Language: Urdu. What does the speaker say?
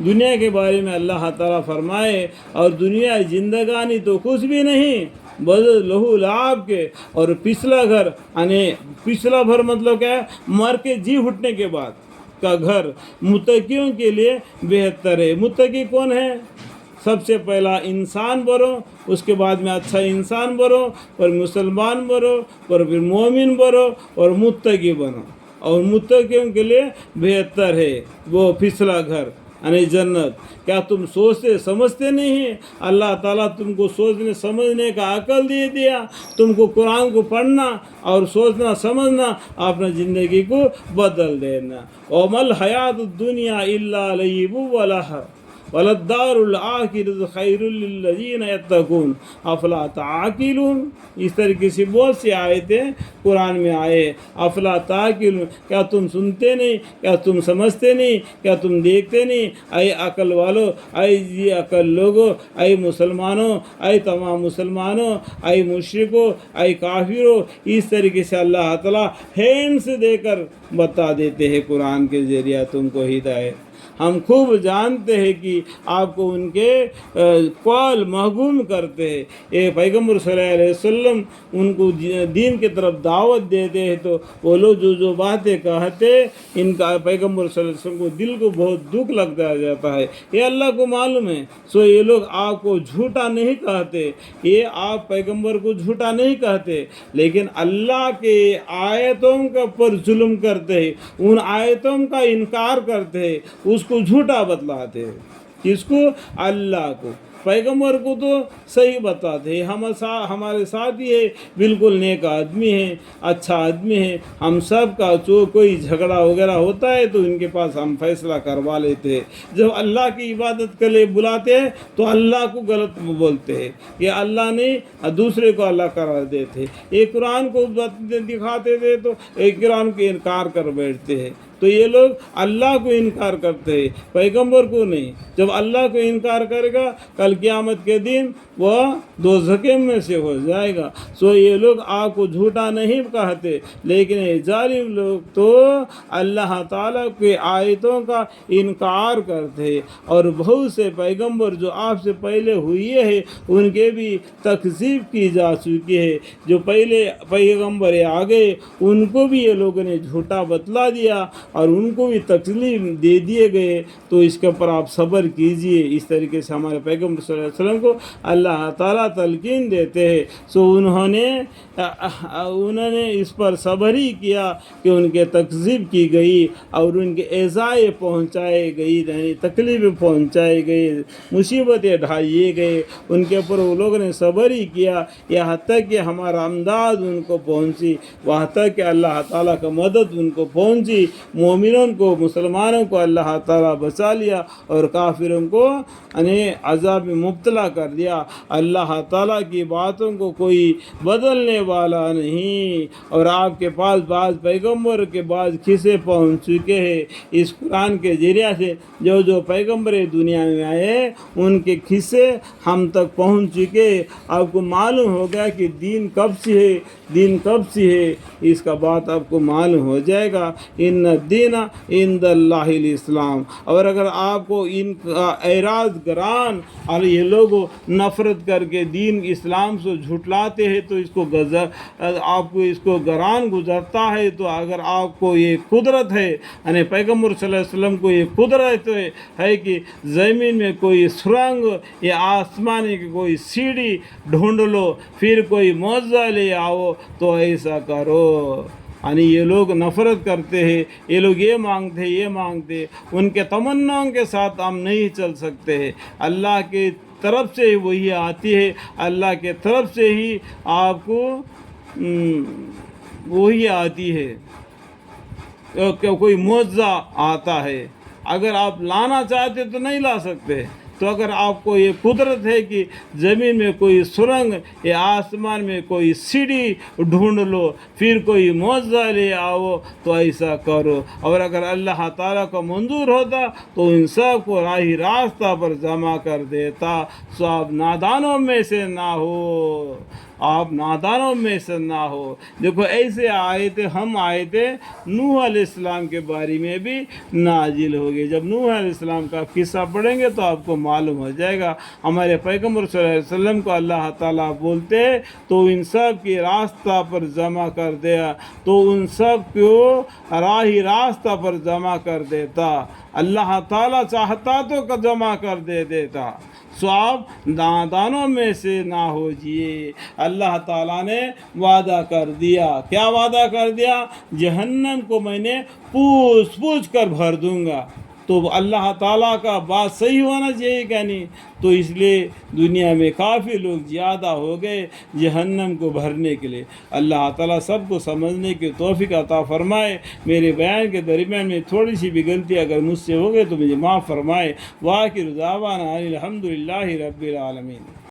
دنیا کے بارے میں اللہ تعالیٰ فرمائے اور دنیا زندگانی تو کچھ بھی نہیں بس لہو لعاب کے، اور پچھلا گھر یعنی پچھلا گھر مطلب کیا ہے، مر کے جی اٹھنے کے بعد کا گھر متقیوں کے لیے بہتر ہے۔ متقی کون ہے؟ سب سے پہلا انسان بنو، اس کے بعد میں اچھا انسان بنو، اور مسلمان بنو، اور پھر مومن بنو، اور متقی بنو، اور متقیوں کے لیے بہتر ہے وہ پچھلا گھر یعنی جنت۔ کیا تم سوچتے سمجھتے نہیں ہیں؟ اللہ تعالیٰ تم کو سوچنے سمجھنے کا عقل دے دیا، تم کو قرآن کو پڑھنا اور سوچنا سمجھنا، اپنا زندگی کو بدل دینا۔ وَمَا الْحَيَاةُ الدُّنْيَا إِلَّا لَعِبٌ وَلَهْوٌ وَلَلدَّارُ الْآخِرَةُ خَيْرٌ لِلَّذِينَ يَتَّقُونَ أَفَلَا تَعْقِلُونَ۔ اس طریقے سے بہت سی آیتیں قرآن میں آئے۔ افلا تعقلون، کیا تم سنتے نہیں؟ کیا تم سمجھتے نہیں؟ کیا تم دیکھتے نہیں؟ اے عقل والو، اے یہ عقل لوگو، اے مسلمانوں، اے تمام مسلمانوں، اے مشرکوں، اے کافروں، اس طریقے سے اللہ تعالیٰ ہینڈ سے دے کر بتا دیتے ہیں قرآن کے ذریعہ تم کو ہدایت۔ ہم خوب جانتے ہیں کہ آپ کو ان کے قول محکوم کرتے ہیں۔ یہ پیغمبر صلی اللہ علیہ وسلم ان کو دین کی طرف دعوت دیتے ہیں تو وہ لوگ جو باتیں کہتے، ان کا پیغمبر صلی اللہ علیہ وسلم کو دل کو بہت دکھ لگتا جاتا ہے۔ یہ اللہ کو معلوم ہے، سو یہ لوگ آپ کو جھوٹا نہیں کہتے، یہ آپ پیغمبر کو جھوٹا نہیں کہتے، لیکن اللہ کے آیتوں کے پر ظلم کرتے ہیں، ان آیتوں کا انکار کرتے ہیں، اس کو جھوٹا بتلاتے ہیں۔ کس کو؟ اللہ کو۔ پیغمبر کو تو صحیح بتاتے ہیں، ہمارے ساتھ یہ بالکل نیک آدمی ہیں، اچھا آدمی ہے، ہم سب کا جو کوئی جھگڑا وغیرہ ہوتا ہے تو ان کے پاس ہم فیصلہ کروا لیتے ہیں۔ جب اللہ کی عبادت کے لیے بلاتے ہیں تو اللہ کو غلط بولتے ہیں، یہ اللہ نہیں دوسرے کو اللہ قرار دیتے، یہ قرآن کو دکھاتے تھے تو یہ قرآن کو انکار کر بیٹھتے ہیں۔ تو یہ لوگ اللہ کو انکار کرتے ہیں، پیغمبر کو نہیں۔ جب اللہ کو انکار کرے گا کل قیامت کے دن وہ دوزخ میں سے ہو جائے گا۔ سو یہ لوگ آپ کو جھوٹا نہیں کہتے، لیکن یہ ظالم لوگ تو اللہ تعالیٰ کے آیتوں کا انکار کرتے ہیں، اور بہت سے پیغمبر جو آپ سے پہلے ہوئے ہیں ان کے بھی تکذیب کی جا چکی ہے۔ جو پہلے پیغمبر آگے ان کو بھی یہ لوگوں نے جھوٹا بتلا دیا اور ان کو بھی تکلیف دے دیے گئے، تو اس کے اوپر آپ صبر کیجئے۔ اس طریقے سے ہمارے پیغمبر صلی اللہ علیہ وسلم کو اللہ تعالیٰ تلقین دیتے ہیں۔ سو انہوں نے اس پر صبر ہی کیا کہ ان کے تکذیب کی گئی اور ان کے ایذائے پہنچائے گئی، یعنی تکلیف پہنچائے گئے، مصیبتیں ڈھائیے گئے، ان کے اوپر وہ لوگوں نے صبر ہی کیا، یہاں تک کہ ہمارا امداد ان کو پہنچی، وہاں تک کہ اللہ تعالیٰ کا مدد ان کو پہنچی۔ مومنوں کو، مسلمانوں کو اللہ تعالیٰ بچا لیا اور کافروں کو عذاب میں مبتلا کر دیا۔ اللہ تعالیٰ کی باتوں کو کوئی بدلنے والا نہیں، اور آپ کے پاس بعض پیغمبر کے بعض قصے پہنچ چکے ہیں اس قرآن کے ذریعہ سے۔ جو پیغمبر دنیا میں آئے ان کے قصے ہم تک پہنچ چکے۔ آپ کو معلوم ہوگا کہ دین کب سے ہے، دین کب سے ہے، اس کا بات آپ کو معلوم ہو جائے گا۔ ان الدین عند اللہ الاسلام۔ اور اگر آپ کو ان کا اعراض گران اور یہ لوگ نفرت کر کے دین اسلام سے جھٹلاتے ہیں تو آپ کو اس کو گران گزرتا ہے، تو اگر آپ کو یہ قدرت ہے، یعنی پیغمبر صلی اللہ علیہ وسلم کو یہ قدرت ہے کہ زمین میں کوئی سرنگ یا آسمان کی کوئی سیڑھی ڈھونڈ لو، پھر کوئی معجزہ لے آؤ، تو ایسا کرو۔ یعنی یہ لوگ نفرت کرتے ہیں، یہ لوگ یہ مانگتے، ان کے تمناؤں کے ساتھ ہم نہیں چل سکتے ہیں۔ اللہ کی طرف سے وہی آتی ہے، اللہ کے طرف سے ہی آپ کو وہی آتی ہے کہ کوئی معجزہ آتا ہے۔ اگر آپ لانا چاہتے تو نہیں لا سکتے۔ تو اگر آپ کو یہ قدرت ہے کہ زمین میں کوئی سرنگ یا آسمان میں کوئی سیڑھی ڈھونڈ لو، پھر کوئی معجزہ لے آؤ، تو ایسا کرو۔ اور اگر اللہ تعالیٰ کو منظور ہوتا تو ان سب کو راہ راستہ پر جمع کر دیتا۔ سو آپ نادانوں میں سے نہ ہو۔ آپ نادانوں میں سے نہ ہو۔ دیکھو ایسے آیتیں ہم آیتیں نوح علیہ السلام کے بارے میں بھی نازل ہوگی۔ جب نوح علیہ السلام کا قصہ پڑھیں گے تو آپ کو معلوم ہو جائے گا۔ ہمارے پیغمبر صلی اللہ علیہ وسلم کو اللہ تعالیٰ بولتے تو ان سب کی راستہ پر جمع کر دیا، تو ان سب کو راہی راستہ پر جمع کر دیتا۔ اللہ تعالیٰ چاہتا تو جمع کر دیتا۔ سو آپ نادانوں میں سے نہ ہوجیے۔ اللہ تعالیٰ نے وعدہ کر دیا، کیا وعدہ کر دیا؟ جہنم کو میں نے پوچھ پوچھ کر بھر دوں گا۔ تو اللہ تعالیٰ کا بات صحیح ہونا چاہیے کہ نہیں؟ تو اس لیے دنیا میں کافی لوگ زیادہ ہو گئے جہنم کو بھرنے کے لیے۔ اللہ تعالیٰ سب کو سمجھنے کی توفیق عطا فرمائے۔ میرے بیان کے درمیان میں تھوڑی سی بھی غلطی اگر مجھ سے ہو گئی تو مجھے معاف فرمائے۔ وآخر دعوانا الحمدللہ رب العالمین۔